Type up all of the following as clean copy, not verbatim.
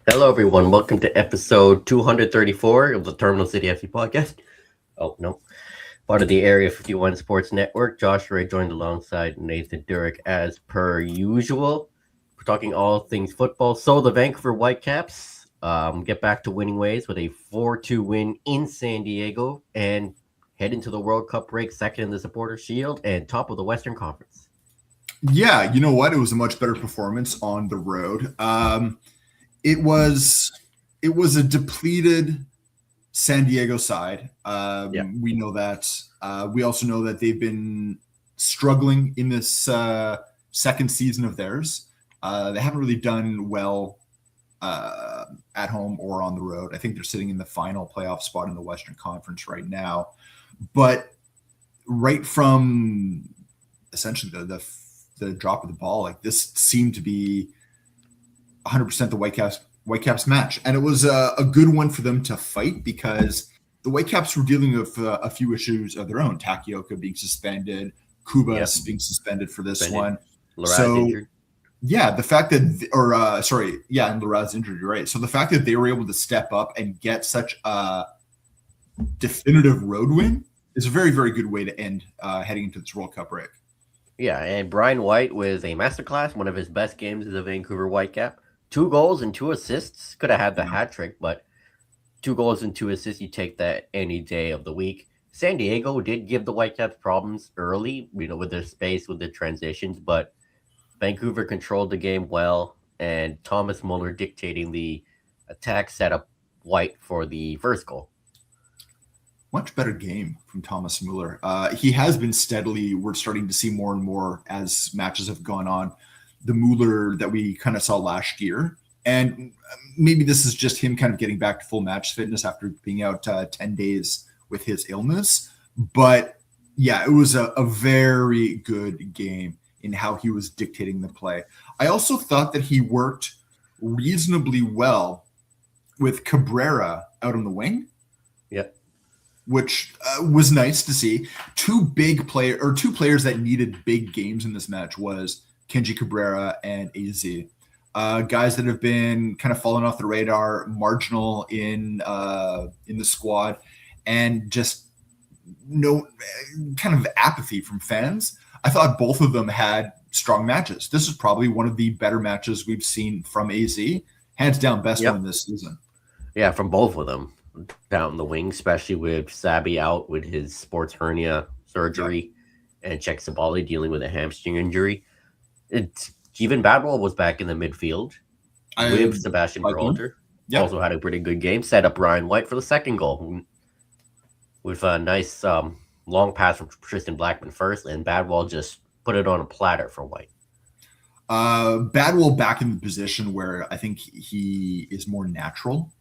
Hello, everyone. Welcome to episode 234 of the Terminal City FC podcast. Oh, no. Part of the Area 51 Sports Network. Josh Ray joined alongside Nathan Durek as per usual. We're talking all things football. So the Vancouver Whitecaps get back to winning ways with a 4-2 win in San Diego and head into the World Cup break, second in the Supporter Shield and top of the Western Conference. Yeah, you know what? It was a much better performance on the road. It was a depleted San Diego side. We know that. We also know that they've been struggling in this second season of theirs. They haven't really done well at home or on the road. I think they're sitting in the final playoff spot in the Western Conference right now. But right from essentially the drop of the ball, like this seemed to be 100% the Whitecaps match, and it was a good one for them to fight because the Whitecaps were dealing with a few issues of their own. Takioka being suspended, Kubas being suspended for this one. Laraz injured. Yeah, the fact that, and Laraz injured. You're right. So the fact that they were able to step up and get such a definitive road win is a very, very good way to end heading into this World Cup break. Yeah, and Brian White was a masterclass. One of his best games as a Vancouver Whitecap. 2 goals and 2 assists. Could have had the hat trick, but 2 goals and 2 assists, you take that any day of the week. San Diego did give the Whitecaps problems early, with their space, with the transitions, but Vancouver controlled the game well, and Thomas Muller dictating the attack setup White for the first goal. Much better game from Thomas Muller. He has been steadily, we're starting to see more and more as matches have gone on, the Muller that we kind of saw last year. And maybe this is just him kind of getting back to full match fitness after being out 10 days with his illness. But yeah, it was a very good game in how he was dictating the play. I also thought that he worked reasonably well with Cabrera out on the wing. Yep. Which was nice to see. Two players that needed big games in this match was Kenji Cabrera and AZ. Guys that have been kind of falling off the radar, marginal in the squad, and just no kind of apathy from fans. I thought both of them had strong matches. This is probably one of the better matches we've seen from AZ. Hands down, best one this season. Yeah, from both of them. Down the wing, especially with Sabi out with his sports hernia surgery and Czech Sabali dealing with a hamstring injury. Even Badwell was back in the midfield with Sebastian Berhalter. Also had a pretty good game. Set up Ryan White for the second goal with a nice long pass from Tristan Blackman first, and Badwell just put it on a platter for White. Badwell back in the position where I think he is more natural.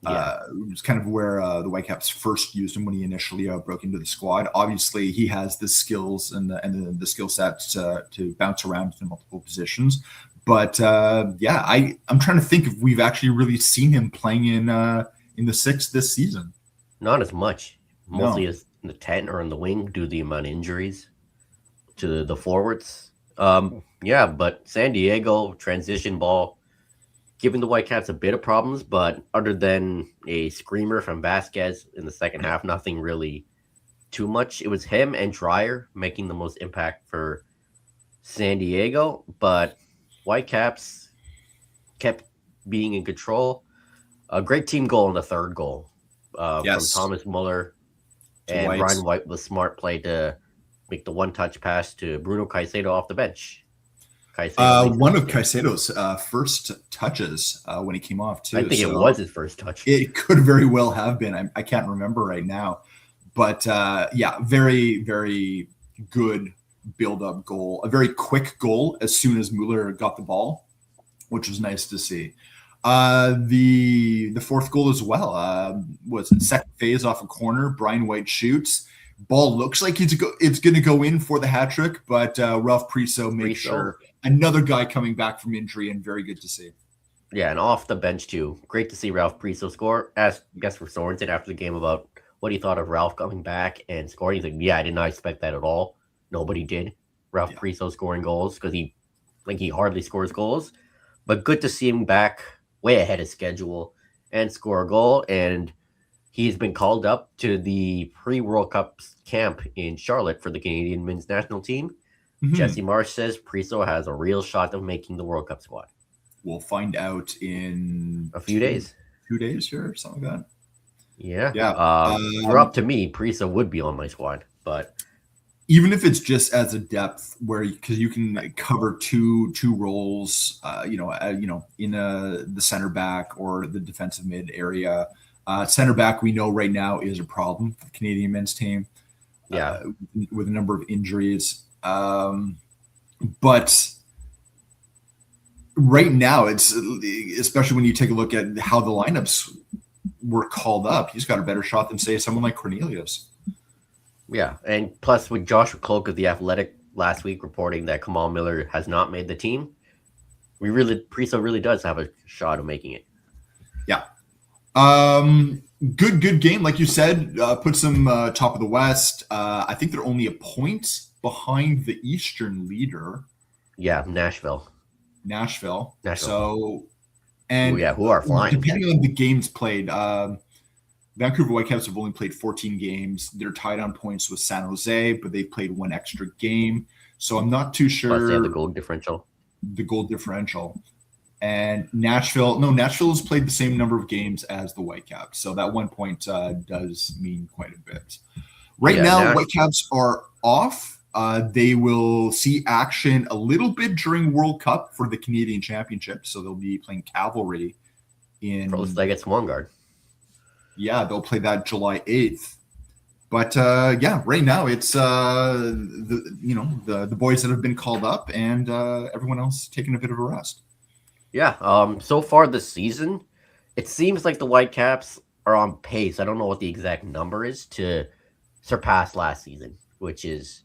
It was kind of where the Whitecaps first used him when he initially broke into the squad. Obviously, he has the skills and the skill set to bounce around in multiple positions. But I'm trying to think if we've actually really seen him playing in the 6 this season. Not as much. Mostly as in the 10 or in the wing due to the amount of injuries to the forwards. But San Diego transition ball, giving the Whitecaps a bit of problems, but other than a screamer from Vasquez in the second half, nothing really too much. It was him and Dreyer making the most impact for San Diego, but Whitecaps kept being in control. A great team goal in the third goal from Thomas Muller and Brian White with a smart play to make the one-touch pass to Bruno Caicedo off the bench. One of Caicedo's first touches when he came off, too. I think it was his first touch. It could very well have been. I can't remember right now. But, very, very good build-up goal. A very quick goal as soon as Mueller got the ball, which was nice to see. The fourth goal as well was in second phase off a corner. Brian White shoots. Ball looks like it's going to go in for the hat trick, but Ralph Priso makes sure. Another guy coming back from injury, and very good to see. Yeah, and off the bench too. Great to see Ralph Priso score. Asked for Sorensen after the game about what he thought of Ralph coming back and scoring. He's like, I did not expect that at all. Nobody did. Ralph Priso scoring goals because he hardly scores goals. But good to see him back way ahead of schedule and score a goal. And he's been called up to the pre-World Cup camp in Charlotte for the Canadian men's national team. Jesse Mhm. Marsh says Priso has a real shot of making the World Cup squad. We'll find out in A few days. 2 days here, something like that. Yeah. Yeah. If it up to me, Priso would be on my squad, but Even if it's just as a depth, where because you can cover two roles, in the center back or the defensive mid area. Center back, we know right now is a problem for the Canadian men's team, yeah, with a number of injuries. But right now, it's especially when you take a look at how the lineups were called up. He's got a better shot than say someone like Cornelius. yeah. And plus, with Joshua Cloak of the Athletic last week reporting that Kamal Miller has not made the team, Priso really does have a shot of making it. Yeah. Good game, like you said. Puts them top of the West. I think they're only a point behind the Eastern leader, Yeah, Nashville. Nashville. Nashville. So, and who are flying? depending on the games played, Vancouver Whitecaps have only played 14 games. They're tied on points with San Jose, but they've played one extra game. So I'm not too sure. Plus, they have the goal differential. The goal differential. And Nashville has played the same number of games as the Whitecaps. So that 1 point does mean quite a bit. Right now, Whitecaps are off. They will see action a little bit during World Cup for the Canadian Championship. So they'll be playing Cavalry in. Like it's Swangard. Yeah, they'll play that July 8th. But right now it's the boys that have been called up and everyone else taking a bit of a rest. Yeah. So far this season, it seems like the Whitecaps are on pace. I don't know what the exact number is to surpass last season, which is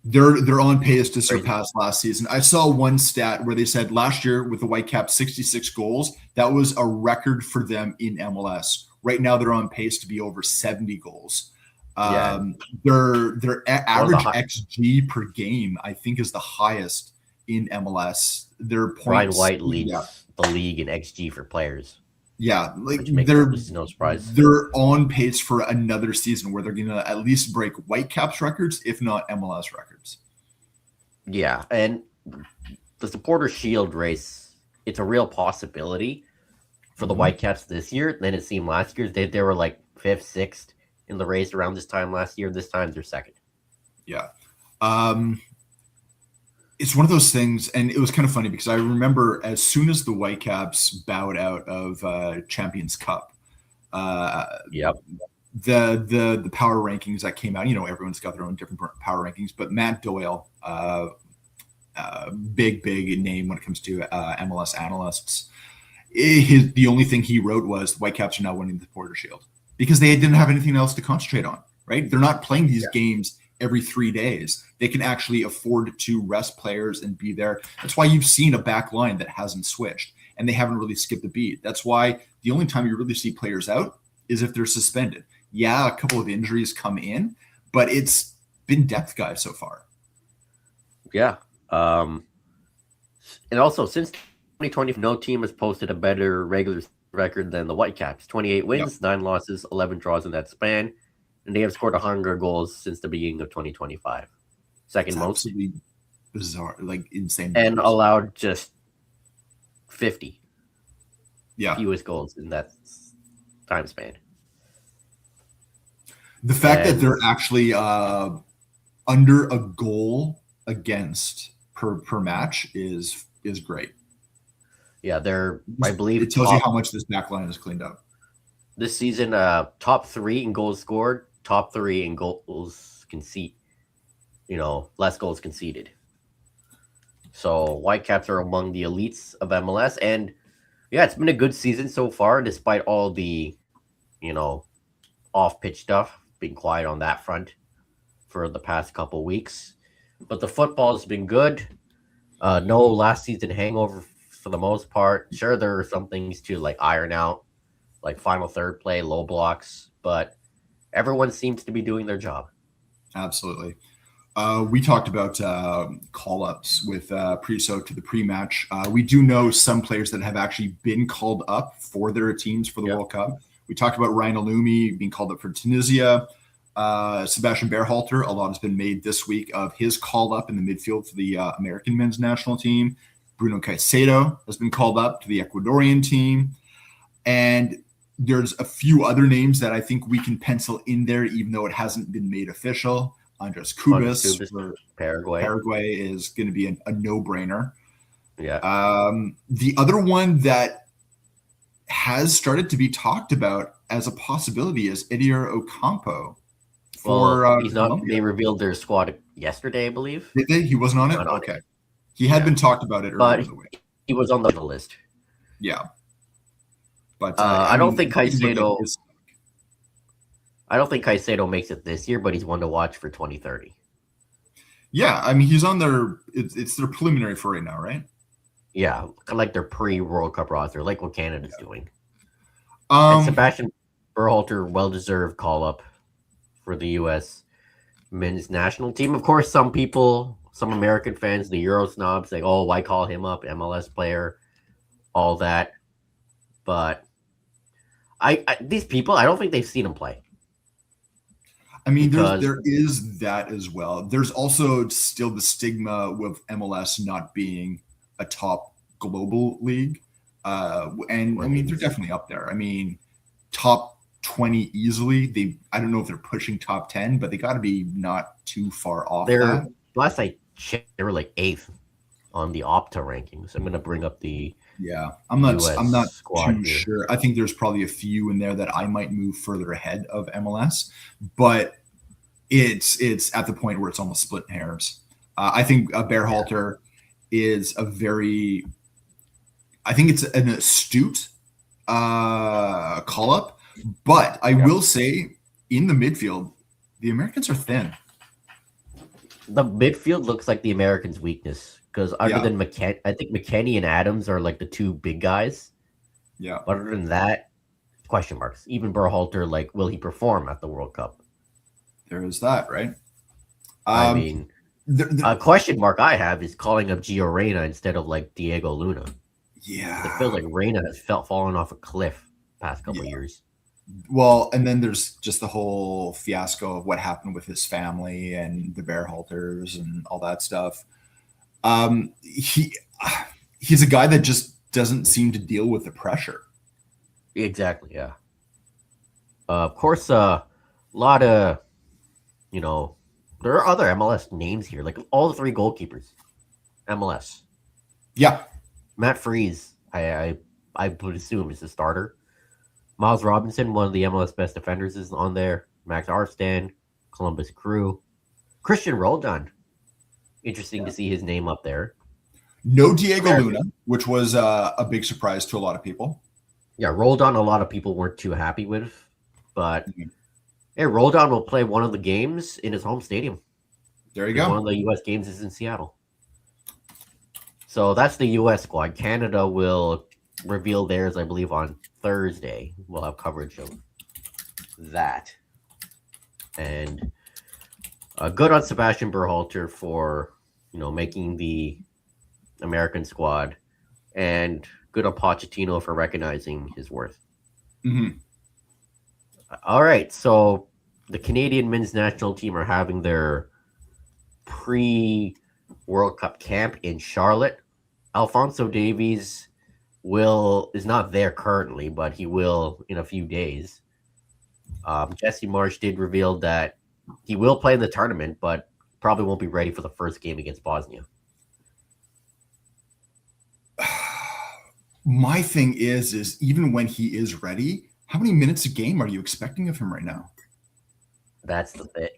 they're on pace to surpass last season. I saw one stat where they said last year with the Whitecaps 66 goals, that was a record for them in MLS. Right now they're on pace to be over 70 goals. Their average XG per game, I think, is the highest in MLS. Their points. Brian White leads the league in XG for players. Yeah, like they're no surprise. They're on pace for another season where they're going to at least break Whitecaps records, if not MLS records. Yeah, and the Supporter Shield race, it's a real possibility for the Whitecaps this year than it seemed last year. They were like 5th, 6th in the race around this time last year. This time they're 2nd. Yeah. It's one of those things, and it was kind of funny because I remember as soon as the Whitecaps bowed out of Champions Cup, yep, the power rankings that came out, everyone's got their own different power rankings, but Matt Doyle, big name when it comes to MLS analysts, the only thing he wrote was the Whitecaps are now winning the Supporter Shield because they didn't have anything else to concentrate on, right? They're not playing these games every 3 days. They can actually afford to rest players and be there. That's why you've seen a back line that hasn't switched and they haven't really skipped a beat. That's why the only time you really see players out is if they're suspended. Yeah, a couple of injuries come in, but it's been depth guys so far. Yeah. And also, since 2020, no team has posted a better regular record than the Whitecaps. 28 wins, 9 losses, 11 draws in that span. And they have scored 100 goals since the beginning of 2025. Second most. Absolutely bizarre, like insane. And numbers. Allowed just 50. Yeah. Fewest goals in that time span. The fact that they're actually under a goal against per match is great. Yeah, I believe it tells you how much this back line is cleaned up. This season, top 3 in goals scored, top 3 in goals conceded. Less goals conceded. So Whitecaps are among the elites of MLS, and yeah, it's been a good season so far, despite all the, off-pitch stuff, being quiet on that front for the past couple weeks. But the football has been good. No last season hangover for the most part. Sure, there are some things to iron out, like final third play, low blocks, but everyone seems to be doing their job. Absolutely. We talked about call ups with pre-so to the pre-match. We do know some players that have actually been called up for their teams for the World Cup. We talked about Ryan Alumi being called up for Tunisia. Sebastian Berhalter, a lot has been made this week of his call up in the midfield for the American men's national team. Bruno Caicedo has been called up to the Ecuadorian team. And there's a few other names that I think we can pencil in there, even though it hasn't been made official. Andres Cubas for Paraguay is going to be a no-brainer. Yeah. The other one that has started to be talked about as a possibility is Idiar Ocampo. He's not. They revealed their squad yesterday, I believe. Did they? He wasn't on it? Okay. He had been talked about it earlier in the week. He was on the list. Yeah. But I don't think Caicedo. I don't think Caicedo makes it this year, but he's one to watch for 2030. Yeah, I mean, he's on their. It's their preliminary for right now, right? Yeah, kind of like their pre-World Cup roster, like what Canada's doing. And Sebastian Berhalter, well-deserved call-up for the U.S. men's national team. Of course, some people, some American fans, the Euro snobs, say, "Oh, why call him up? MLS player, all that." But these people, I don't think they've seen him play. I mean, there is that as well. There's also still the stigma with MLS not being a top global league. And I mean, they're definitely up there. I mean, top 20 easily. I don't know if they're pushing top 10, but they got to be not too far off that. Last I checked, they were like 8th on the Opta rankings. I'm going to bring up the I'm not too sure. I think there's probably a few in there that I might move further ahead of MLS, but it's at the point where it's almost splitting hairs. I think Berhalter is I think it's an astute call up, but I will say in the midfield, the Americans are thin. The midfield looks like the Americans' weakness because other than McKennie, I think McKennie and Adams are like the two big guys. Yeah. But other than that, question marks. Even Berhalter, like, will he perform at the World Cup? There is that, right? I mean, a question mark I have is calling up Gio Reyna instead of like Diego Luna. Yeah. It feels like Reyna has fallen off a cliff past couple of years. Well, and then there's just the whole fiasco of what happened with his family and the Berhalters and all that stuff. He's a guy that just doesn't seem to deal with the pressure. Exactly, yeah. Of course, a lot of, there are other MLS names here, like all the 3 goalkeepers. MLS. Yeah. Matt Freese, I would assume is the starter. Miles Robinson, one of the MLS best defenders, is on there. Max Armstrong, Columbus Crew. Christian Roldan. Interesting to see his name up there. No Diego Luna, which was a big surprise to a lot of people. Yeah, Roldan, a lot of people weren't too happy with. But, Roldan will play one of the games in his home stadium. There you go. One of the U.S. games is in Seattle. So that's the U.S. squad. Canada will reveal theirs, I believe, on Thursday. We'll have coverage of that. And good on Sebastian Berhalter for, making the American squad. And good on Pochettino for recognizing his worth. Mm-hmm. All right. So the Canadian men's national team are having their pre-World Cup camp in Charlotte. Alphonso Davies is not there currently, but he will in a few days. Jesse Marsch did reveal that he will play in the tournament, but probably won't be ready for the first game against Bosnia. My thing is even when he is ready, how many minutes a game are you expecting of him right now? That's the thing.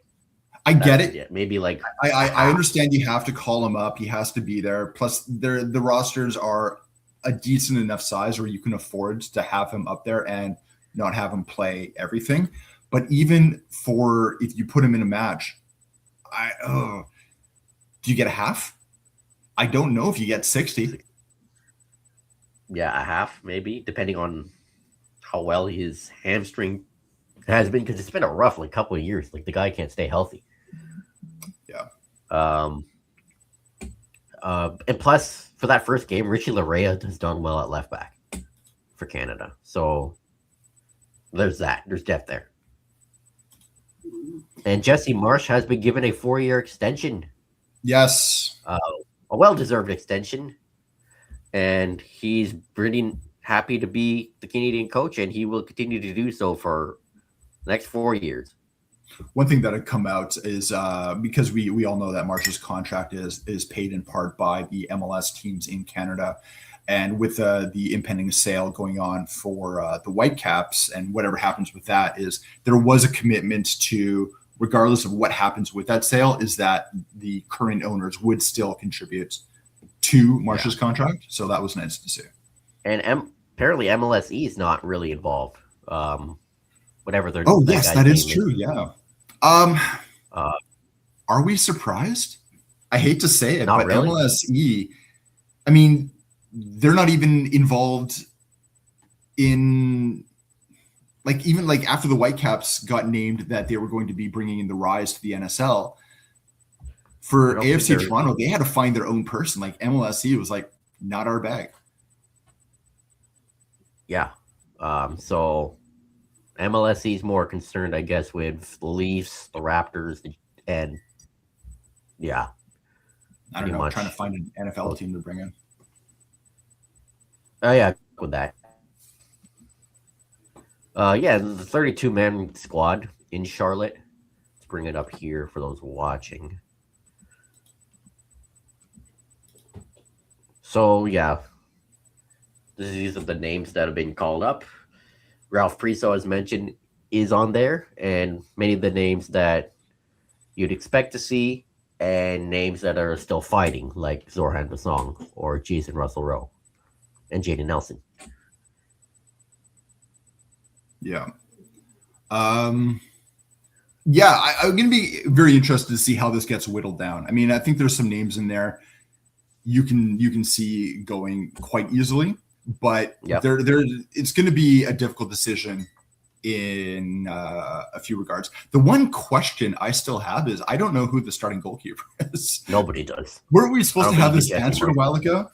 I get it. Yeah, maybe like I understand you have to call him up. He has to be there. Plus, the rosters are a decent enough size where you can afford to have him up there and not have him play everything. But even if you put him in a match, do you get a half? I don't know if you get 60. Yeah, a half maybe, depending on how well his hamstring has been, because it's been a rough couple of years. Like the guy can't stay healthy. Yeah. Um, and plus, for that first game, Richie Larea has done well at left back for Canada. So there's that. There's depth there. And Jesse Marsh has been given a 4-year extension, Yes. a well-deserved extension, and he's pretty happy to be the Canadian coach, and he will continue to do so for the next 4 years. One thing that had come out is because we all know that Marsh's contract is paid in part by the MLS teams in Canada, and with the impending sale going on for the Whitecaps and whatever happens with that, is there was a commitment to, regardless of what happens with that sale, is that the current owners would still contribute to Marsh's contract. So that was nice to see. And apparently MLSE is not really involved. Whatever they're. Oh yes, that is true. Yeah. Uh, Are we surprised? I hate to say it, but really. MLSE, I mean, they're not even involved in, like, even like after the Whitecaps got named that they were going to be bringing in the Rise to the NSL, for AFC Toronto, they had to find their own person. Like MLSE was like, not our bag. Yeah. So MLSE is more concerned, I guess, with the Leafs, the Raptors, and yeah. I don't know. I'm trying to find an NFL team to bring in. Oh yeah, with that. Yeah, the 32-man squad in Charlotte. Let's bring it up here for those watching. So yeah, these are the names that have been called up. Ralph Priso, as mentioned, is on there, and many of the names that you'd expect to see, and names that are still fighting, like Zorhan Basong or Jason Russell Rowe and Jaden Nelson. Yeah. Yeah, I'm going to be very interested to see how this gets whittled down. I mean, I think there's some names in there you can see going quite easily, but there it's going to be a difficult decision in a few regards. The one question I still have is I don't know who the starting goalkeeper is. Nobody does. Weren't we supposed to have this answered a while ago?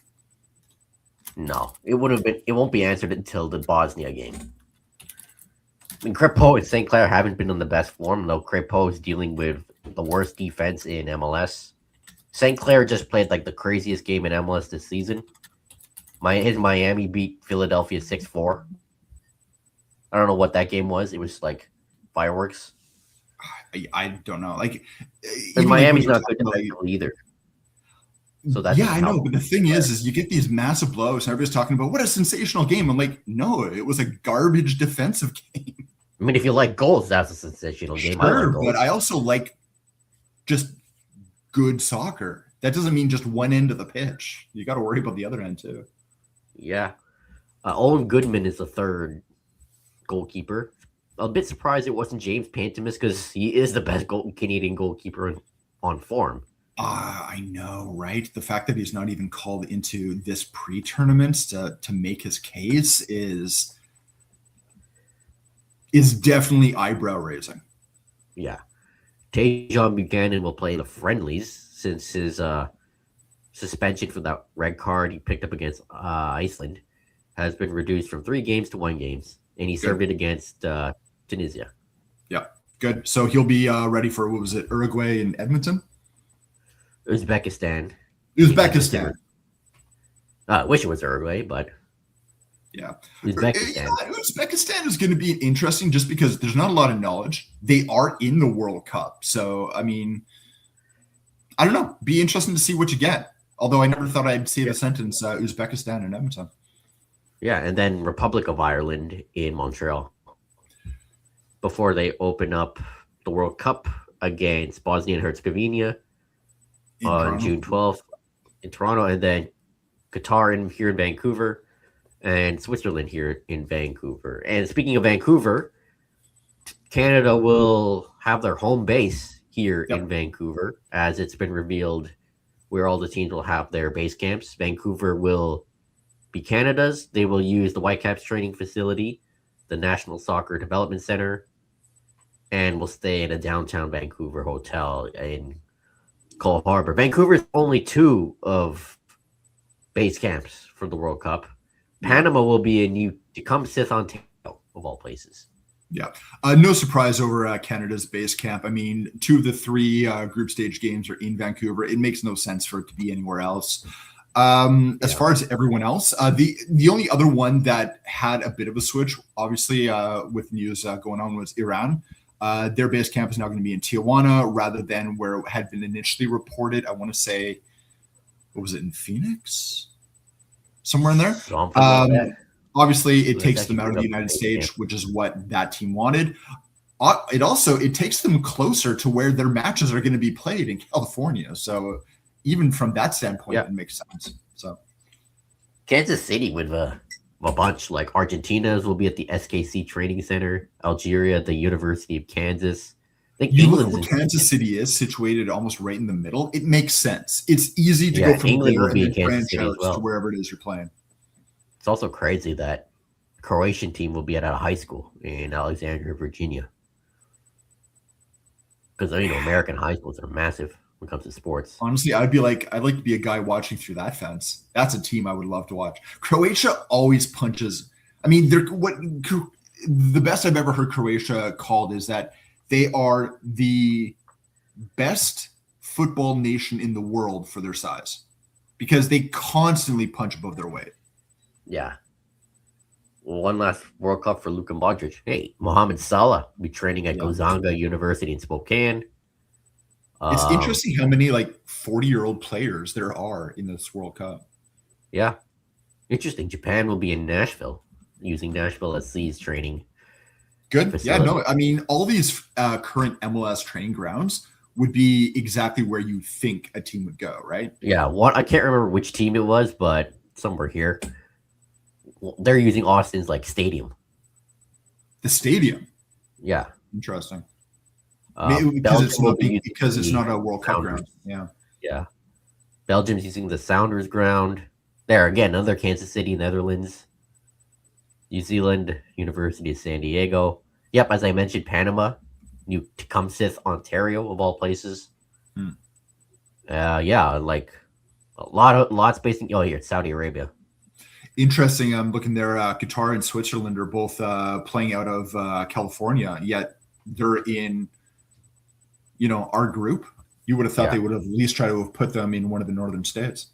No, it would have been. It won't be answered until the Bosnia game. I mean, Crépeau and St. Clair haven't been in the best form, though. Crépeau is dealing with the worst defense in MLS. St. Clair just played like the craziest game in MLS this season. His Miami beat Philadelphia 6-4. I don't know what that game was. It was like fireworks. I don't know. Like, and Miami's not good defensively either. So that's I know. But the thing is you get these massive blows, and everybody's talking about what a sensational game. I'm like, no, it was a garbage defensive game. I mean, if you like goals, that's a sensational game. Sure, but I also like just good soccer. That doesn't mean just one end of the pitch. You got to worry about the other end too. Yeah. Owen Goodman is the third goalkeeper. A bit surprised it wasn't James Pantemis because he is the best Canadian goalkeeper on form. I know, right? The fact that he's not even called into this pre-tournament to make his case is definitely eyebrow raising. Yeah. Tajon Buchanan will play the friendlies since his suspension for that red card he picked up against Iceland has been reduced from 3 games to 1 game, and he served it against Tunisia. Yeah, good. So he'll be ready for, what was it, Uruguay and Edmonton? Uzbekistan. I wish it was Uruguay, but yeah. Uzbekistan is going to be interesting just because there's not a lot of knowledge. They are in the World Cup. So, I mean, I don't know. Be interesting to see what you get. Although I never thought I'd see the sentence Uzbekistan and Edmonton. Yeah, and then Republic of Ireland in Montreal before they open up the World Cup against Bosnia and Herzegovina on June 12th in Toronto, and then Qatar here in Vancouver, and Switzerland here in Vancouver. And speaking of Vancouver, Canada will have their home base here in Vancouver, as it's been revealed where all the teams will have their base camps. Vancouver will be Canada's. They will use the Whitecaps training facility, the National Soccer Development Center, and will stay in a downtown Vancouver hotel in Cole Harbor. Vancouver's only two of base camps for the World Cup. Yeah. Panama will be in New Tecumseth, Ontario, of all places. Yeah. No surprise over Canada's base camp. I mean, two of the three group stage games are in Vancouver. It makes no sense for it to be anywhere else. As far as everyone else, the only other one that had a bit of a switch, obviously, with news going on, was Iran. Their base camp is now going to be in Tijuana rather than where it had been initially reported. I want to say, what was it, in Phoenix? Somewhere in there. Obviously, it takes them out of the United States, which is what that team wanted. It takes them closer to where their matches are going to be played in California. So even from that standpoint, it makes sense. So Kansas City with a bunch, like Argentina's will be at the SKC Training Center, Algeria at the University of Kansas. I think England's look where Kansas City is situated almost right in the middle. It makes sense. It's easy to go from England will be in Kansas City as well, to wherever it is you're playing. It's also crazy that Croatian team will be at a high school in Alexandria, Virginia. Because American high schools are massive when it comes to sports. Honestly, I'd like to be a guy watching through that fence. That's a team I would love to watch. Croatia always punches. I mean, the best I've ever heard Croatia called is that they are the best football nation in the world for their size, because they constantly punch above their weight. Yeah. One last World Cup for Luka Modric. Hey, Mohamed Salah will be training at Gonzaga University in Spokane. It's interesting how many 40-year-old players there are in this World Cup. Yeah. Interesting. Japan will be in Nashville, using Nashville as C's training. Good. Facility. Yeah, no, I mean, all these current MLS training grounds would be exactly where you think a team would go, right? Yeah. I can't remember which team it was, but somewhere here. They're using Austin's stadium. The stadium? Yeah. Interesting. Because it's not a World Cup ground. Yeah. Yeah. Belgium's using the Sounders ground. There again, another Kansas City, Netherlands. New Zealand, University of San Diego. Yep, as I mentioned, Panama, New Tecumseth, Ontario, of all places. A lot spacing. Oh, here, Saudi Arabia. Interesting. I'm looking there. Qatar and Switzerland are both playing out of California, yet they're in, our group. You would have thought they would have at least tried to have put them in one of the northern states.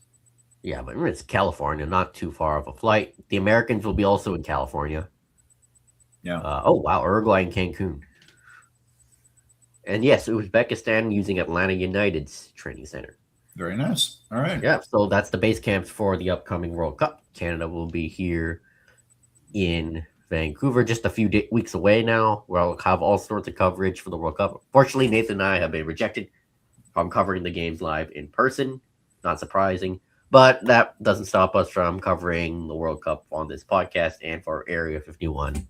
Yeah, but it's California, not too far of a flight. The Americans will be also in California. Yeah. Uruguay and Cancun. And yes, Uzbekistan using Atlanta United's training center. Very nice. All right. Yeah, so that's the base camps for the upcoming World Cup. Canada will be here in Vancouver, just a few weeks away now, where I'll have all sorts of coverage for the World Cup. Fortunately, Nathan and I have been rejected from covering the games live in person. Not surprising, but that doesn't stop us from covering the World Cup on this podcast and for Area 51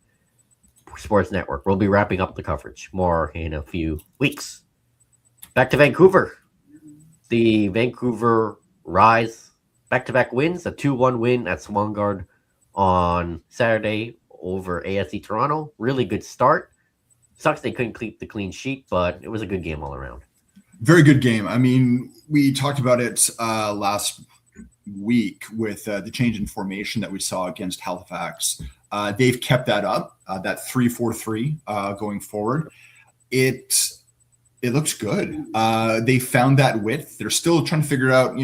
Sports Network. We'll be wrapping up the coverage more in a few weeks. Back to Vancouver. The Vancouver Rise back-to-back wins, a 2-1 win at Swangard on Saturday over AFC Toronto. Really good start. Sucks they couldn't keep the clean sheet, but it was a good game all around. Very good game. I mean, we talked about it last week with the change in formation that we saw against Halifax. They've kept that up, that 3-4-3 going forward. It looks good. They found that width. They're still trying to figure out,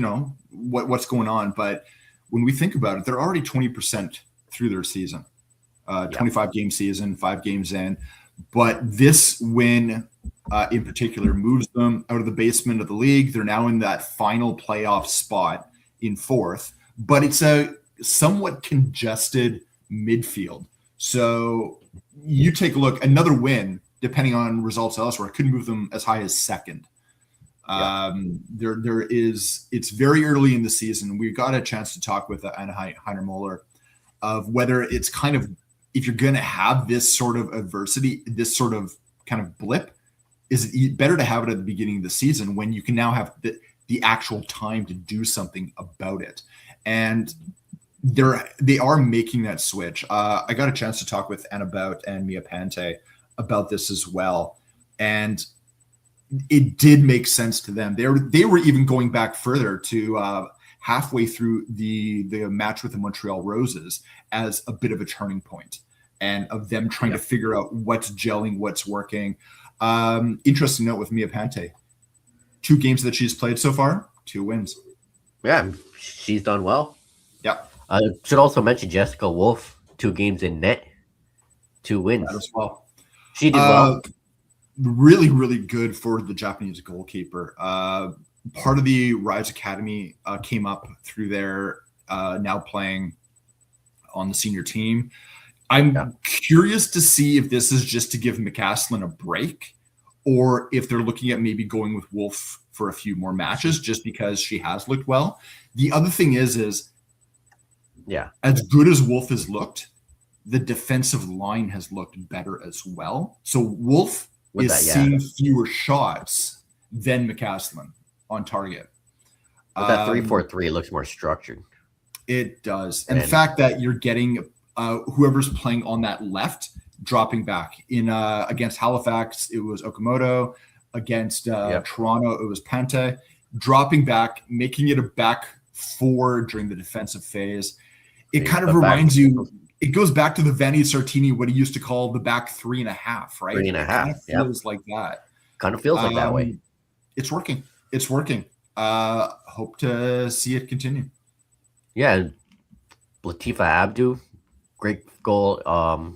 what's going on. But when we think about it, they're already 20% through their season, 25-game season, 5 games in. But this win in particular moves them out of the basement of the league. They're now in that final playoff spot in 4th. But it's a somewhat congested midfield. So you take a look, another win, depending on results elsewhere, could move them as high as 2nd. It's very early in the season. We got a chance to talk with Anna Heiner-Moller of whether it's kind of, if you're going to have this sort of adversity, this sort of kind of blip, is it better to have it at the beginning of the season when you can now have the actual time to do something about it? And they are making that switch. I got a chance to talk with Anna Bout and Mia Pante about this as well. And it did make sense to them. They were even going back further to halfway through the match with the Montreal Roses as a bit of a turning point, and of them trying to figure out what's gelling, what's working. Interesting note with Mia Pante. 2 games that she's played so far, 2 wins. Yeah, she's done well. Yeah. I should also mention Jessica Wolf, 2 games in net, 2 wins. That as well. She did well. Really, really good for the Japanese goalkeeper. Part of the Rise Academy came up through there, now playing on the senior team. I'm curious to see if this is just to give McCaslin a break, or if they're looking at maybe going with Wolf for a few more matches just because she has looked well. The other thing is as good as Wolf has looked, the defensive line has looked better as well. So Wolf is seeing fewer shots than McCaslin on target. With that 3-4-3, it looks more structured. It does. And the fact that you're getting whoever's playing on that left dropping back. In against Halifax, it was Okamoto. Against Toronto, it was Pante. Dropping back, making it a back 4 during the defensive phase. It kind of reminds you, it goes back to the Vanni Sartini, what he used to call the back 3.5, right? 3.5. It kind of feels like that. Kind of feels like that way. It's working. It's working. Hope to see it continue. Yeah. Latifa Abdu, great goal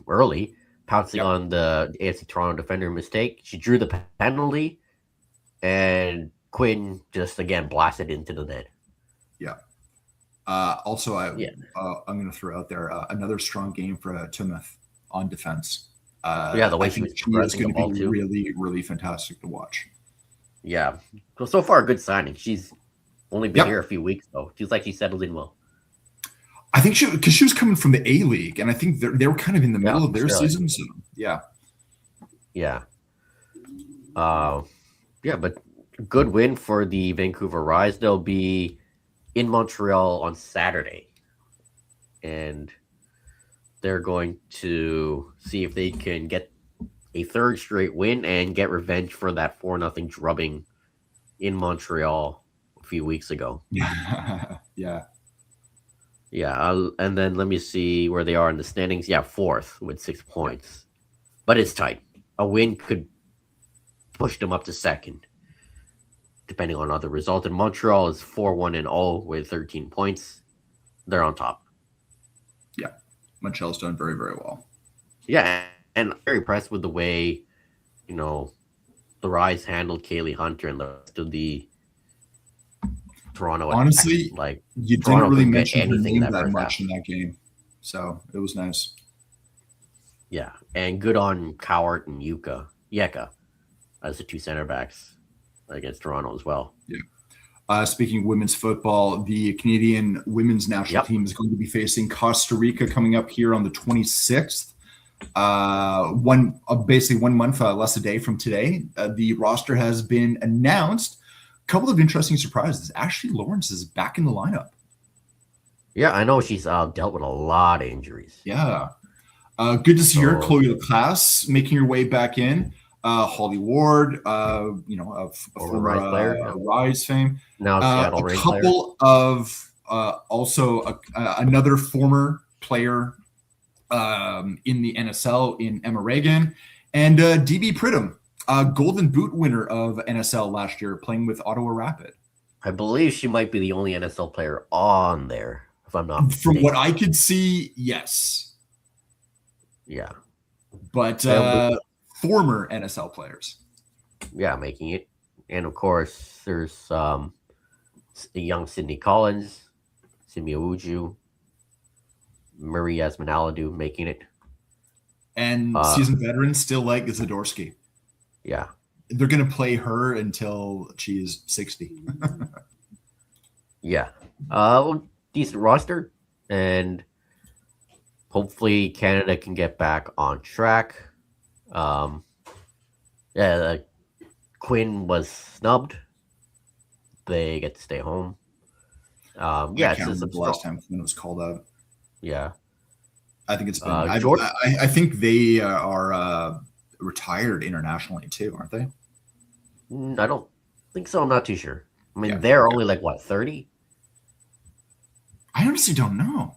early, pouncing on the AFC Toronto defender mistake. She drew the penalty, and Quinn just, again, blasted into the net. Yeah. Also, I'm going to throw out there another strong game for Timoth on defense. The way she was going to be really, really fantastic to watch. Yeah. So far, a good signing. She's only been here a few weeks, though. Feels like she settled in well. I think because she was coming from the A League, and I think they were kind of in the middle of their season. So, yeah. But good win for the Vancouver Rise. They'll be in Montreal on Saturday, and they're going to see if they can get a 3rd straight win and get revenge for that 4-0 drubbing in Montreal a few weeks ago. Yeah. And then let me see where they are in the standings. 4th with 6 points, but it's tight. A win could push them up to 2nd, depending on other results. And Montreal is 4-1-0 with 13 points. They're on top. Yeah, Montreal's done very, very well. Yeah, and I'm very impressed with the way, the Rise handled Kaylee Hunter and the rest of the Toronto. Honestly, like you Toronto didn't really mention her anything name that much in that game, so it was nice. Yeah, and good on Cowart and Yeka as the 2 center backs against Toronto as well. Yeah. Speaking of women's football, the Canadian women's national team is going to be facing Costa Rica coming up here on the 26th. Basically 1 month, less a day from today. The roster has been announced. A couple of interesting surprises. Ashley Lawrence is back in the lineup. Yeah, I know she's dealt with a lot of injuries. Yeah. Good to see her. Chloe Lacasse making her way back in. Holly Ward, of former Rise fame. Now Seattle a couple of also another former player in the NSL in Emma Reagan, and DB Pridham, Golden Boot winner of NSL last year, playing with Ottawa Rapid. I believe she might be the only NSL player on there, if I'm not mistaken. From what I could see, yes. Yeah. But former NSL players. Yeah, making it. And of course, there's the young Sydney Collins, Simi Uju, Marie Yasminaladu making it. And seasoned veteran still like Zadorsky. Yeah. They're going to play her until she's 60. Yeah. Decent roster. And hopefully Canada can get back on track. Quinn was snubbed. They get to stay home. It's just the last time Quinn was called out. Yeah. I think it's been. I think they are retired internationally too, aren't they? I don't think so. I'm not too sure. I mean, Yeah. they're Okay. only like what, 30, I honestly don't know.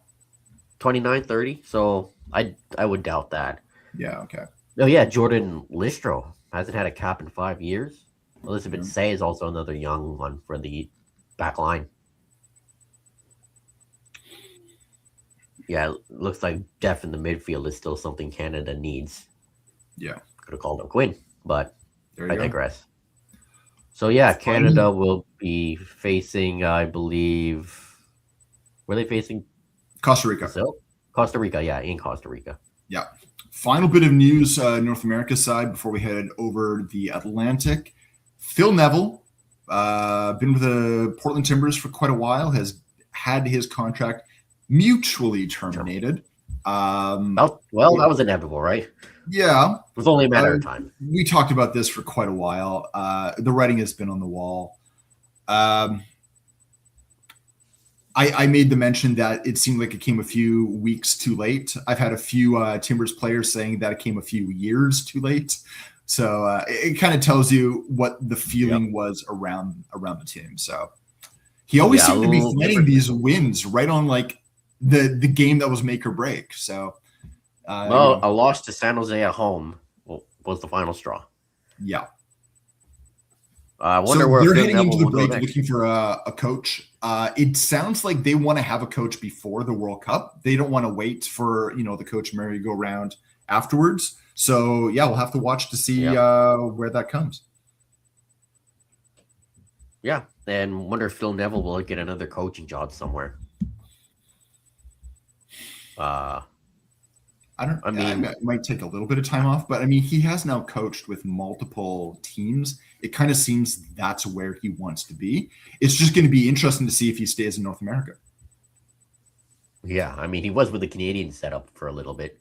29, 30. So I would doubt that. Yeah. Okay. Oh yeah, Jordan Listro hasn't had a cap in 5 years. Elizabeth Yeah. Say is also another young one for the back line. Yeah, it looks like depth in the midfield is still something Canada needs. Yeah. Could have called him Quinn, but There you I go. digress. So yeah, Final Canada will be facing, I believe, were they facing Costa Rica. Brazil? Costa Rica, yeah, in Costa Rica. Yeah. Final bit of news, North America side before we head over the Atlantic. Phil Neville, been with the Portland Timbers for quite a while, has had his contract mutually terminated. Well, that was inevitable, right? It Yeah, was only a uh, matter of time. we talked about this for quite a while. The writing has been on the wall. Um, I made the mention that it seemed like it came a few weeks too late. I've had a few Timbers players saying that it came a few years too late. So it kind of tells you what the Yep. feeling was around the team. So he always Yeah, a seemed to be little finding different. these wins right on like the game that was make or break. So Well, a loss to San Jose at home was the final straw. yeah. I So wonder where they're Phil heading into Neville the will go break next. looking for a coach. It sounds like they want to have a coach before the World Cup. They don't want to wait for the coach merry-go-round afterwards. So yeah, we'll have to watch to see Yeah, where that comes. yeah, and wonder if Phil Neville will get another coaching job somewhere. Uh, I don't. I mean, It might take a little bit of time off, but I mean, he has now coached with multiple teams. It kind of seems that's where he wants to be. It's just going to be interesting to see if he stays in North America. yeah, I mean, he was with the Canadian setup for a little bit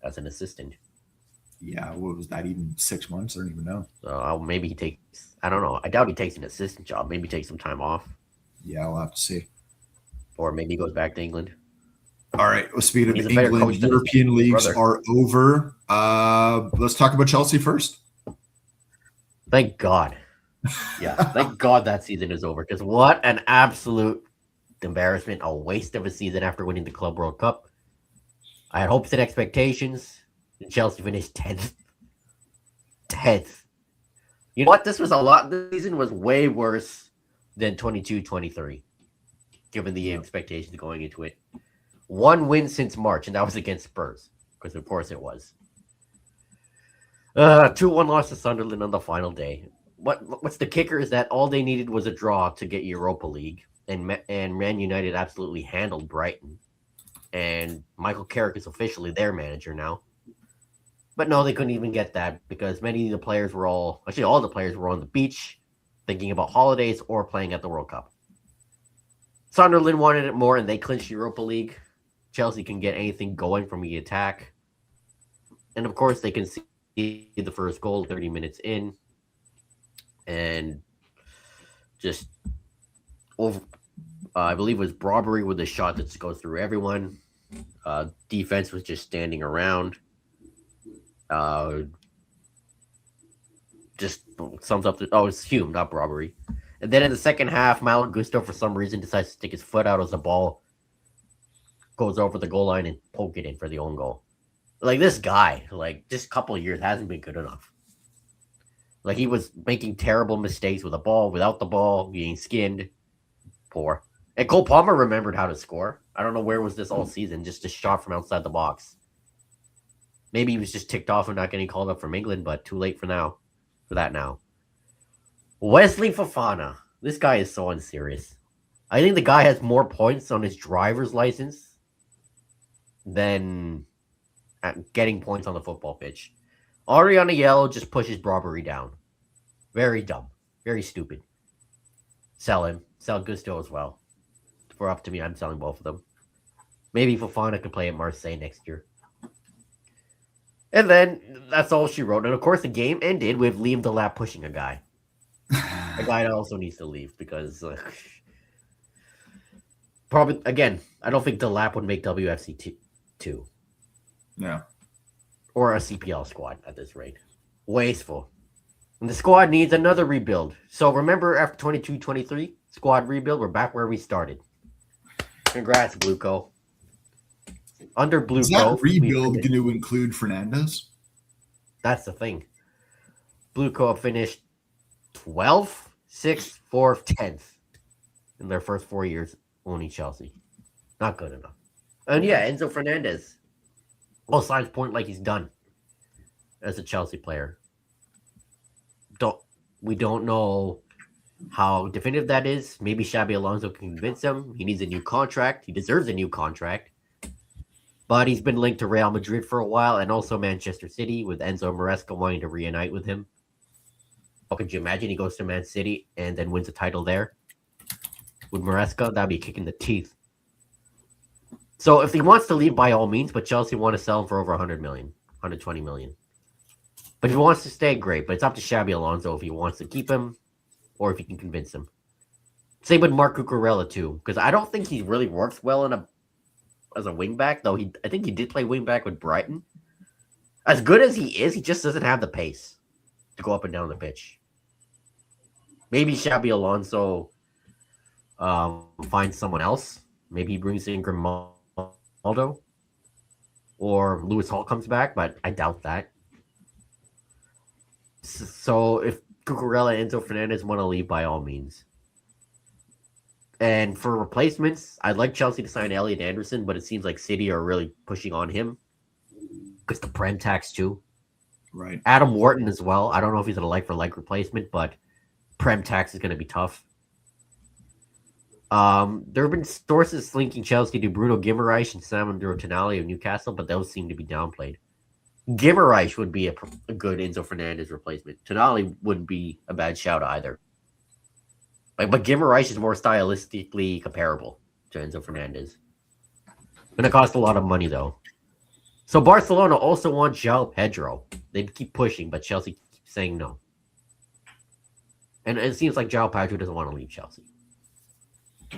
as an assistant. Yeah, what was that? Even 6 months? I don't even know. So maybe he takes. I don't know. I doubt he takes an assistant job. Maybe take some time off, Yeah, we'll have to see. or maybe he goes back to England. All right. Well, speaking He's of a better England, coach than European his leagues brother. are over. Let's talk about Chelsea first. Thank God. Yeah, thank God that season is over. Because what an absolute embarrassment, a waste of a season after winning the Club World Cup. I had hopes and expectations, and Chelsea finished 10th. 10th. You know what? This was a lot. This season was way worse than 22-23, given the Yeah. expectations going into it. One win since March, and that was against Spurs, because of course it was. 2-1 loss to Sunderland on the final day. What's the kicker is that all they needed was a draw to get Europa League, and Man United absolutely handled Brighton. And Michael Carrick is officially their manager now. But no, they couldn't even get that because many of the players were all the players were on the beach thinking about holidays or playing at the World Cup. Sunderland wanted it more and they clinched Europa League. Chelsea can get anything going from the attack. And of course, they can see the first goal 30 minutes in and just over. I believe it was Brodbery with a shot that just goes through everyone. Defense was just standing around. Uh, just sums up. It's Hume, not Brodbery. And then in the second half, Malo Gusto for some reason decides to stick his foot out as the ball goes over the goal line and poke it in for the own goal. Like this guy, like just a couple of years hasn't been good enough. Like he was making terrible mistakes with the ball, without the ball, getting skinned. Poor. And Cole Palmer remembered how to score. I don't know where was this all season, just a shot from outside the box. Maybe he was just ticked off and not getting called up from England, but too late for that now. Wesley Fofana. This guy is so unserious. I think the guy has more points on his driver's license than getting points on the football pitch. Ariana Yellow just pushes Brodbery down. Very dumb. Very stupid. Sell him. Sell Gusto as well. For up to me, I'm selling both of them. Maybe Fofana could play at Marseille next year. And then that's all she wrote. And of course, the game ended with Liam Delap pushing a guy. A guy that also needs to leave because probably again, I don't think Delap would make WFC 2 Yeah. or a CPL squad at this rate. Wasteful. And the squad needs another rebuild. So remember, after 22-23 squad rebuild, we're back where we started. Congrats, Blueco. Under Is that Blueco, we rebuild finished. going to include Fernandez? That's the thing. Blueco finished 12th, 6th, 4th, 10th in their first 4 years owning Chelsea. Not good enough. And yeah, Enzo Fernandez. All signs point like he's done as a Chelsea player. Don't we don't know how definitive that is. Maybe Xabi Alonso can convince him. He needs a new contract. He deserves a new contract. But he's been linked to Real Madrid for a while and also Manchester City with Enzo Maresca wanting to reunite with him. How could you imagine he goes to Man City and then wins a title there with Maresca? That'd be kicking the teeth. So if he wants to leave, by all means, but Chelsea want to sell him for over 100 million, 120 million. But if he wants to stay, great. But it's up to Xabi Alonso if he wants to keep him or if he can convince him. Same with Marc Cucurella too, because I don't think he really works well as a wingback. Though I think he did play wingback with Brighton. As good as he is, he just doesn't have the pace to go up and down the pitch. Maybe Xabi Alonso finds someone else. Maybe he brings in Grimaldo or Lewis Hall comes back, but I doubt that. So if Cucurella and Enzo Fernandez want to leave, by all means. And for replacements, I'd like Chelsea to sign Elliot Anderson, but it seems like City are really pushing on him because the Prem tax too. Right. Adam Wharton as well. I don't know if he's a like-for-like replacement, but Prem tax is going to be tough. There have been sources linking Chelsea to Bruno Guimaraes and Sandro Tonali of Newcastle, but those seem to be downplayed. Guimaraes would be a good Enzo Fernandez replacement. Tonali wouldn't be a bad shout either. But Guimaraes is more stylistically comparable to Enzo Fernandez. Going to cost a lot of money, though. So Barcelona also wants João Pedro. They keep pushing, but Chelsea keeps saying no. And it seems like João Pedro doesn't want to leave Chelsea,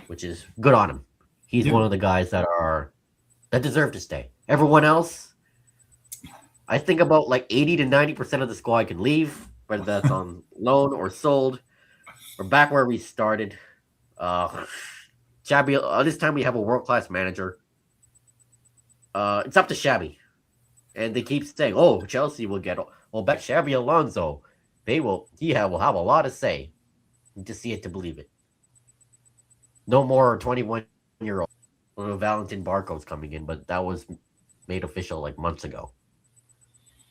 which is good on him. He's one of the guys that deserve to stay. Everyone else, I think about like 80 to 90% of the squad can leave, whether that's on loan or sold. We're back where we started. Xabi, this time we have a world-class manager. It's up to Xabi. And they keep saying, oh, Chelsea will get, well, bet Xabi Alonso. He will have a lot to say. To see it to believe it. No more 21-year-old. Valentin Barco's coming in, but that was made official like months ago.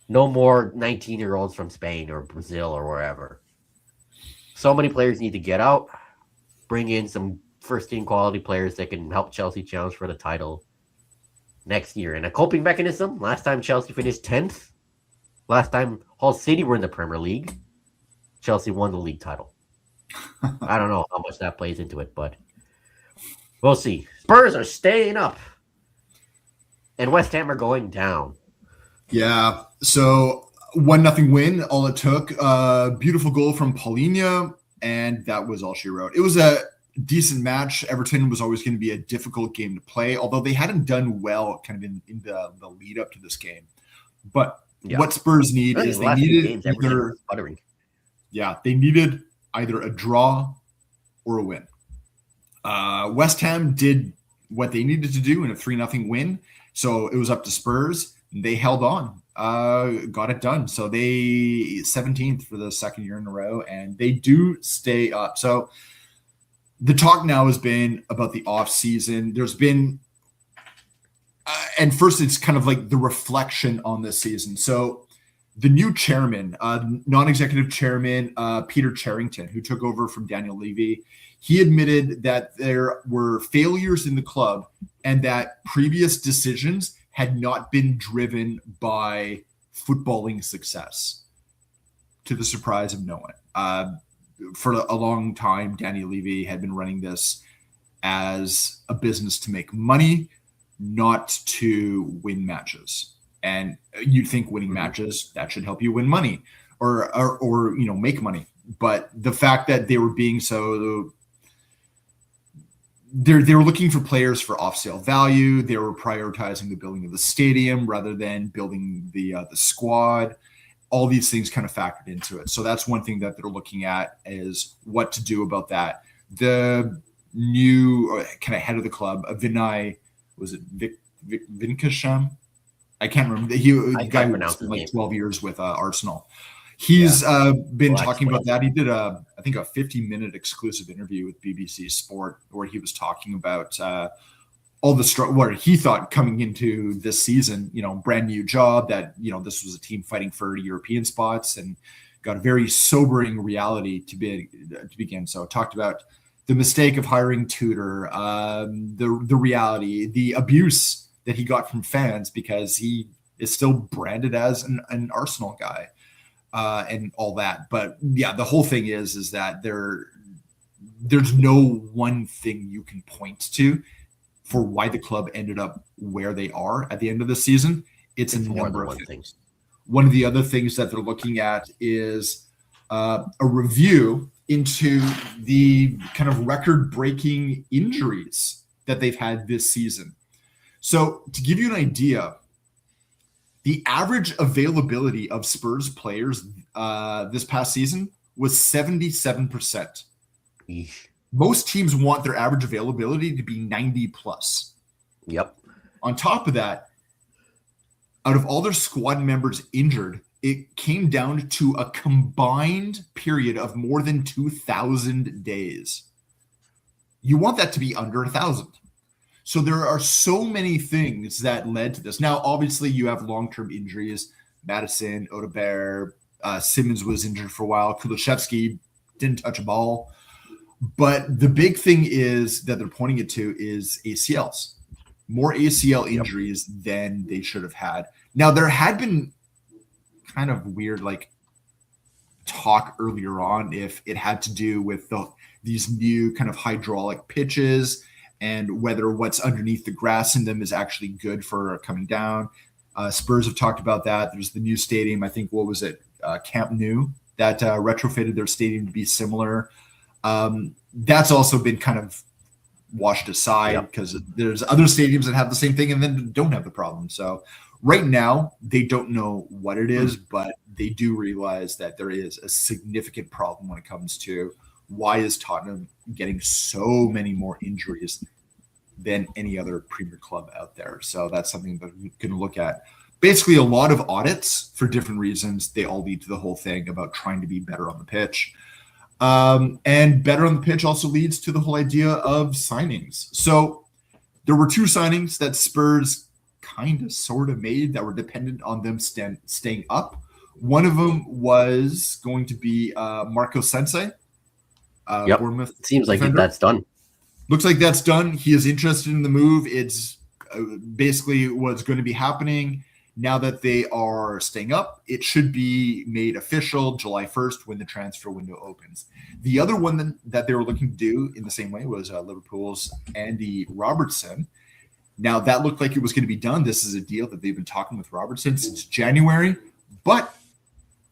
No more 19-year-olds from Spain or Brazil or wherever. So many players need to get out, bring in some first-team quality players that can help Chelsea challenge for the title next year. And a coping mechanism, last time Chelsea finished 10th, last time Hull City were in the Premier League, Chelsea won the league title. I don't know how much that plays into it, but we'll see. Spurs are staying up, and West Ham are going down. Yeah, so 1-0 win, all it took. Beautiful goal from Paulinho, and that was all she wrote. It was a decent match. Everton was always going to be a difficult game to play, although they hadn't done well kind of in the lead up to this game. But what Spurs need is they needed they needed either a draw or a win. West Ham did what they needed to do in a 3-0 win, so it was up to Spurs. They held on, got it done. So they 17th for the second year in a row, and they do stay up. So the talk now has been about the off season. There's been, and first it's kind of like the reflection on this season. So the new chairman, non-executive chairman, Peter Charrington, who took over from Daniel Levy, he admitted that there were failures in the club and that previous decisions had not been driven by footballing success, to the surprise of no one. For a long time, Daniel Levy had been running this as a business to make money, not to win matches. And you'd think winning matches, that should help you win money or make money. But the fact that they were being so they were looking for players for off-sale value. They were prioritizing the building of the stadium rather than building the squad. all these things kind of factored into it. So that's one thing that they're looking at is what to do about that. The new kind of head of the club, Vinay, was it Vinkasham? I can't remember. The guy who spent like 12 years with Arsenal. He's been talking about that. He did I think a 50-minute exclusive interview with BBC Sport where he was talking about all the what he thought coming into this season, brand new job, that, this was a team fighting for European spots, and got a very sobering reality to begin. So talked about the mistake of hiring Tudor, the reality, the abuse that he got from fans because he is still branded as an Arsenal guy, and all that. But yeah, the whole thing is that there's no one thing you can point to for why the club ended up where they are at the end of the season. It's a number of things. One of the other things that they're looking at is a review into the kind of record-breaking injuries that they've had this season. So to give you an idea, the average availability of Spurs players this past season was 77%. Eesh. Most teams want their average availability to be 90 plus. Yep. On top of that, out of all their squad members injured, it came down to a combined period of more than 2,000 days. You want that to be under 1,000. So there are so many things that led to this. Now, obviously, you have long-term injuries. Madison, Odegaard, Simmons was injured for a while. Kulusevski didn't touch a ball. But the big thing is that they're pointing it to is ACLs. More ACL injuries than they should have had. Now, there had been kind of weird talk earlier on if it had to do with these new kind of hydraulic pitches and whether what's underneath the grass in them is actually good for coming down. Spurs have talked about that. There's the new stadium, I think, what was it? Camp Nou, that retrofitted their stadium to be similar. That's also been kind of washed aside because there's other stadiums that have the same thing and then don't have the problem. So right now, they don't know what it is, but they do realize that there is a significant problem when it comes to why is Tottenham getting so many more injuries than any other Premier club out there. So that's something that we're going to look at. Basically, a lot of audits for different reasons. They all lead to the whole thing about trying to be better on the pitch. And better on the pitch also leads to the whole idea of signings. So there were two signings that Spurs kind of sort of made that were dependent on them staying up. One of them was going to be Marco Sensei. Bournemouth. It seems like that's done. Looks like that's done. He is interested in the move. It's basically what's going to be happening. Now that they are staying up, it should be made official July 1st when the transfer window opens. The other one that they were looking to do in the same way was Liverpool's Andy Robertson. Now, that looked like it was going to be done. This is a deal that they've been talking with Robertson since January, but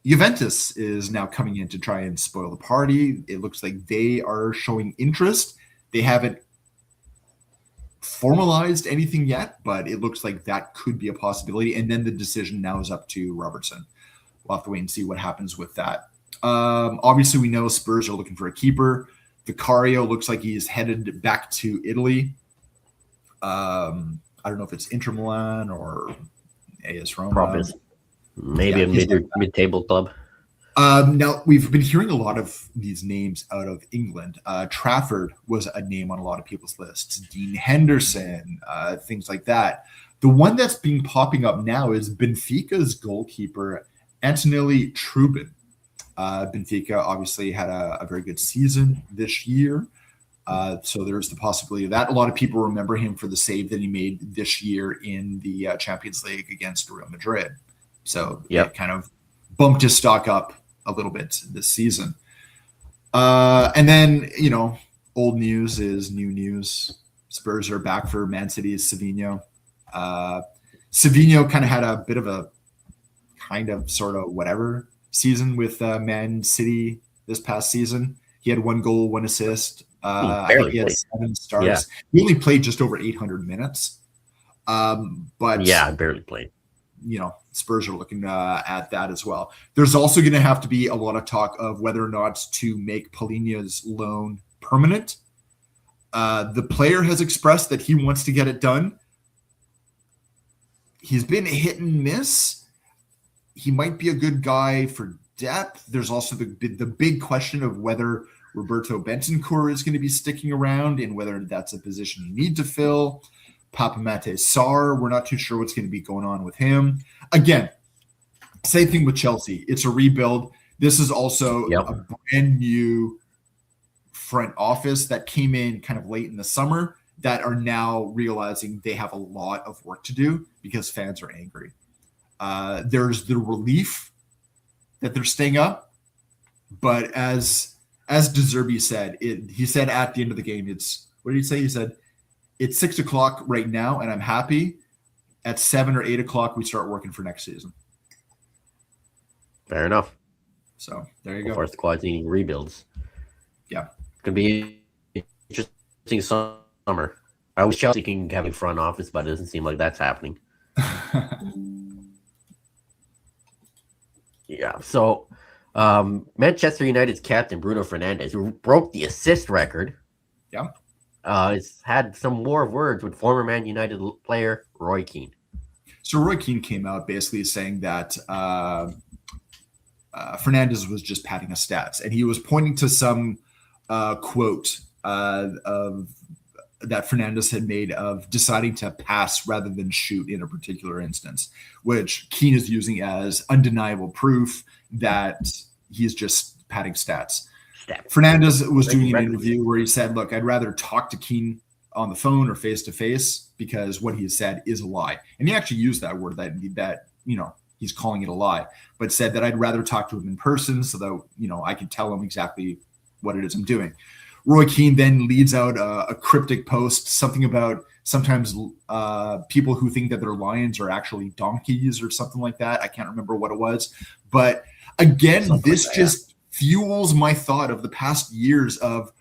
Juventus is now coming in to try and spoil the party. It looks like they are showing interest. They haven't formalized anything yet, but it looks like that could be a possibility. And then the decision now is up to Robertson. We'll have to wait and see what happens with that. Obviously, we know Spurs are looking for a keeper. Vicario looks like he is headed back to Italy. I don't know if it's Inter Milan or AS Roma. Probably. Maybe a mid-table club. Now, we've been hearing a lot of these names out of England. Trafford was a name on a lot of people's lists. Dean Henderson, things like that. The one that's been popping up now is Benfica's goalkeeper, Antonelli Trubin. Benfica obviously had a very good season this year. So there's the possibility of that. A lot of people remember him for the save that he made this year in the Champions League against Real Madrid. So it kind of bumped his stock up a little bit this season. And then, old news is new news. Spurs are back for Man City's Savinho. Savinho kind of had a bit of a kind of sort of whatever season with Man City this past season. He had 1 goal, 1 assist. I think he had 7 stars. Yeah. He only played just over 800 minutes. But I barely played. Spurs are looking at that as well. There's also going to have to be a lot of talk of whether or not to make Palhinha's loan permanent. The player has expressed that he wants to get it done. He's been hit and miss. He might be a good guy for depth. There's also the big question of whether Roberto Bentancur is going to be sticking around and whether that's a position you need to fill. Papa Mate Sarr, we're not too sure what's going to be going on with him. Again, same thing with Chelsea. It's a rebuild. This is also a brand new front office that came in kind of late in the summer that are now realizing they have a lot of work to do because fans are angry. There's the relief that they're staying up, but as De Zerbi said, he said at the end of the game, what did he say? He said, it's 6:00 right now, and I'm happy. At 7 or 8 o'clock, we start working for next season. Fair enough. So there you go. Fourth squad's needing rebuilds. Yeah. Could be interesting summer. I wish Chelsea can have a front office, but it doesn't seem like that's happening. Yeah. So Manchester United's captain, Bruno Fernandes, who broke the assist record, has had some more words with former Man United player Roy Keane. So Roy Keane came out basically saying that Fernandes was just padding his stats, and he was pointing to some quote that Fernandes had made of deciding to pass rather than shoot in a particular instance, which Keane is using as undeniable proof that he's just padding stats. Fernandes was doing an interview where he said, look, I'd rather talk to Keane on the phone or face-to-face because what he has said is a lie. And he actually used that word that he's calling it a lie, but said that I'd rather talk to him in person so that, I can tell him exactly what it is I'm doing. Roy Keane then leads out a cryptic post, something about sometimes people who think that they're lions are actually donkeys or something like that. I can't remember what it was. But again, this just fuels my thought of the past years of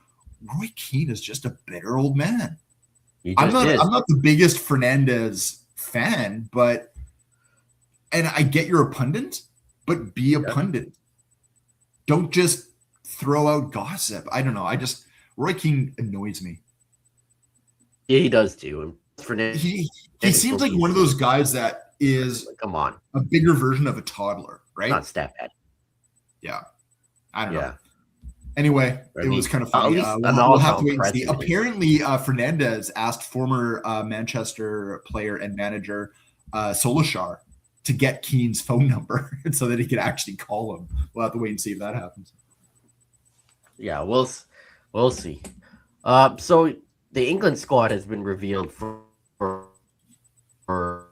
Roy Keane is just a bitter old man. I'm not the biggest Fernandes fan, and I get you're a pundit, but be a pundit. Don't just throw out gossip. I don't know. Roy Keane annoys me. Yeah, he does too. He seems like one of those guys that is a bigger version of a toddler, right? Not step bad. Yeah. I don't know. Anyway, it was kind of funny. We'll have to wait and see. Apparently, Fernandes asked former Manchester player and manager Solskjaer to get Keane's phone number so that he could actually call him. We'll have to wait and see if that happens. Yeah, we'll see. So the England squad has been revealed for the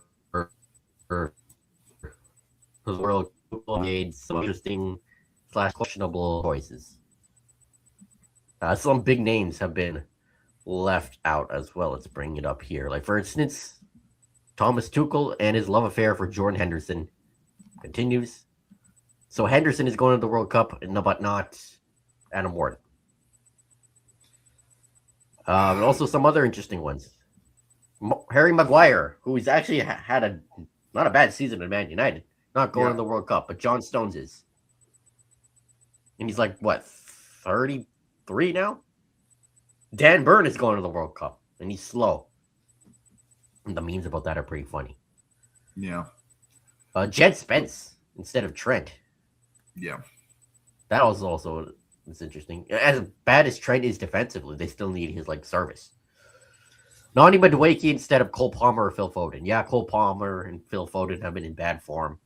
World Cup, made some interesting / questionable choices. Some big names have been left out as well. Let's bring it up here. Like, for instance, Thomas Tuchel and his love affair for Jordan Henderson continues. So Henderson is going to the World Cup, but not Adam Ward. Also, some other interesting ones. Harry Maguire, who's actually had not a bad season at Man United, not going to the World Cup, but John Stones is. And he's like, 33 now? Dan Burn is going to the World Cup, and he's slow. And the memes about that are pretty funny. Yeah. Jed Spence instead of Trent. Yeah. That was also it's interesting. As bad as Trent is defensively, they still need his service. Nani Madueke instead of Cole Palmer or Phil Foden. Yeah, Cole Palmer and Phil Foden have been in bad form.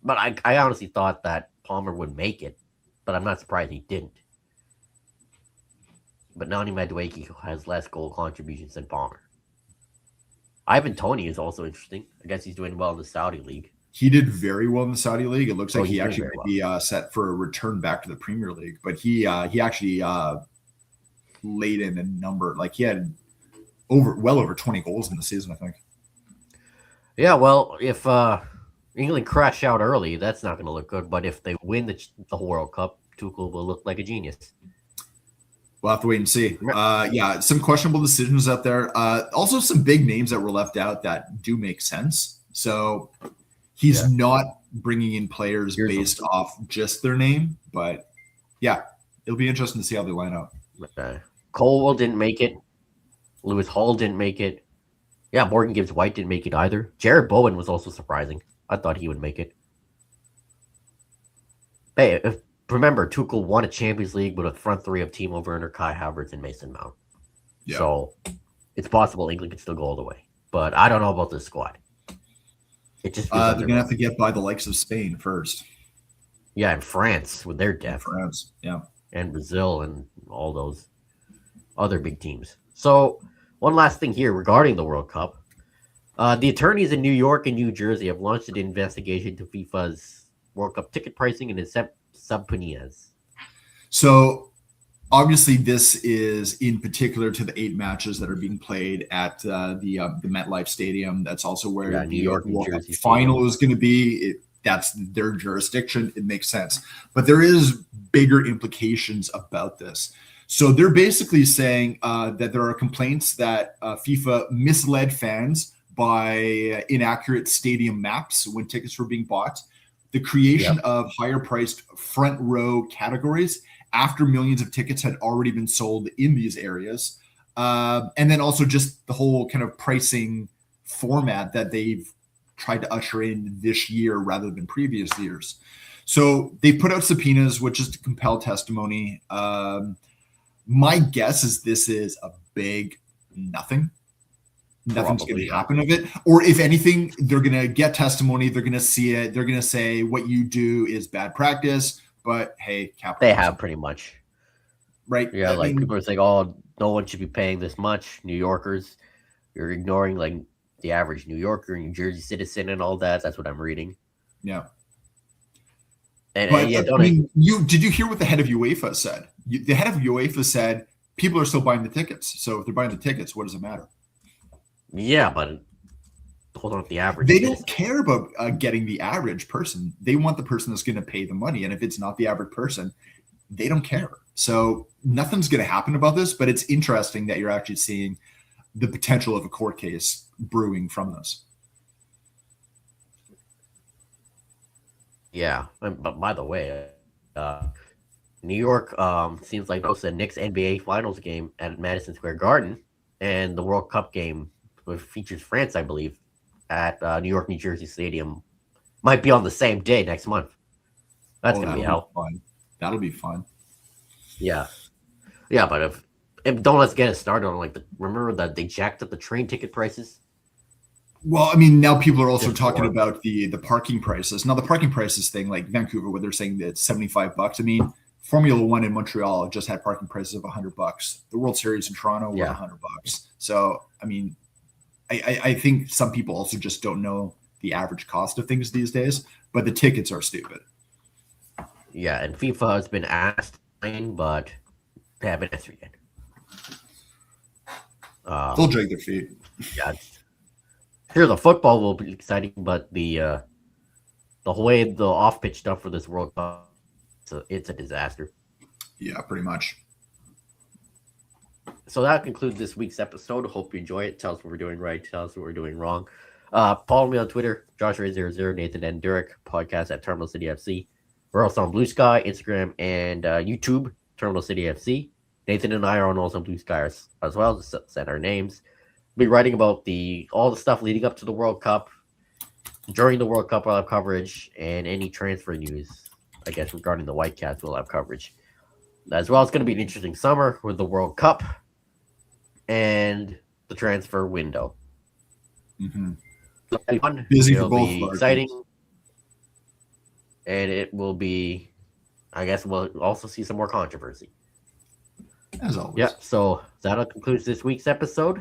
But I honestly thought that Palmer would make it, but I'm not surprised he didn't. But Nani Madueke has less goal contributions than Palmer. Ivan Toney is also interesting. I guess he's doing well in the Saudi League. He did very well in the Saudi League. It looks like he actually might be set for a return back to the Premier League. But he actually laid in a number. He had well over 20 goals in the season, I think. Yeah, well, if England crash out early, that's not going to look good. But if they win the World Cup, Tuchel will look like a genius. We'll have to wait and see. Some questionable decisions out there. Also, some big names that were left out that do make sense. So, He's not bringing in players Here's based off just their name, but yeah, it'll be interesting to see how they line up. Colwell didn't make it. Lewis Hall didn't make it. Yeah, Morgan Gibbs White didn't make it either. Jared Bowen was also surprising. I thought he would make it. Hey, remember, Tuchel won a Champions League with a front three of Timo Werner, Kai Havertz, and Mason Mount. Yeah. So it's possible England could still go all the way. But I don't know about this squad. It just they're going to have to get by the likes of Spain first. Yeah, and France with their depth. France, yeah. And Brazil and all those other big teams. So one last thing here regarding the World Cup. The attorneys in New York and New Jersey have launched an investigation to FIFA's World Cup ticket pricing and its subpoenas. So obviously this is in particular to the 8 matches that are being played at the MetLife Stadium. That's also where New York, New Jersey final is going to be. That's their jurisdiction. It makes sense. But there is bigger implications about this. So they're basically saying that there are complaints that FIFA misled fans by inaccurate stadium maps when tickets were being bought, the creation of higher priced front row categories after millions of tickets had already been sold in these areas. And then also just the whole kind of pricing format that they've tried to usher in this year rather than previous years. So they put out subpoenas, which is to compel testimony. My guess is this is a big nothing. Nothing's going to happen of it. Or if anything, they're going to get testimony. They're going to see it. They're going to say what you do is bad practice. But hey, they have pretty much. Right. Yeah, I mean, people are saying, oh, no one should be paying this much. New Yorkers, you're ignoring like the average New Yorker, New Jersey citizen and all that. That's what I'm reading. Yeah. And, but, I mean, did you hear what the head of UEFA said? The head of UEFA said people are still buying the tickets. So if they're buying the tickets, what does it matter? Yeah, but hold on, the average. They don't care about getting the average person. They want the person that's going to pay the money. And if it's not the average person, they don't care. So nothing's going to happen about this. But it's interesting that you're actually seeing the potential of a court case brewing from this. Yeah, but by the way, New York seems like hosted the Knicks NBA Finals game at Madison Square Garden, and the World Cup game, which features France, I believe, at New York, New Jersey Stadium, might be on the same day next month. That's gonna be hell. That'll be fun. Yeah, but if don't let's get it started on remember that they jacked up the train ticket prices. Well, I mean, now people are also talking about the parking prices. Now, the parking prices thing, like Vancouver, where they're saying that it's $75. I mean, Formula One in Montreal just had parking prices of $100. The World Series in Toronto was $100. So, I mean, I think some people also just don't know the average cost of things these days, but the tickets are stupid. Yeah, and FIFA has been asked, but they haven't answered yet. They'll drag their feet. Yeah. Here, the football will be exciting, but the way the off-pitch stuff for this World Cup, it's a disaster. Yeah, pretty much. So that concludes this week's episode. Hope you enjoy it. Tell us what we're doing right. Tell us what we're doing wrong. Follow me on Twitter, JoshuaRay00, Nathan N. Durek, podcast at Terminal City FC. We're also on Blue Sky, Instagram, and YouTube, Terminal City FC. Nathan and I are also on Blue Sky as well. Just send our names. We'll be writing about all the stuff leading up to the World Cup. During the World Cup, we'll have coverage, and any transfer news, I guess, regarding the Whitecaps, we'll have coverage. As well, it's going to be an interesting summer with the World Cup and the transfer window. Mm-hmm. So it'll be fun. Busy It'll for both. Be exciting. And it will be, I guess, we'll also see some more controversy. As always. Yeah, so that concludes this week's episode.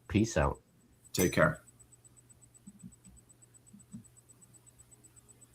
Peace out. Take care.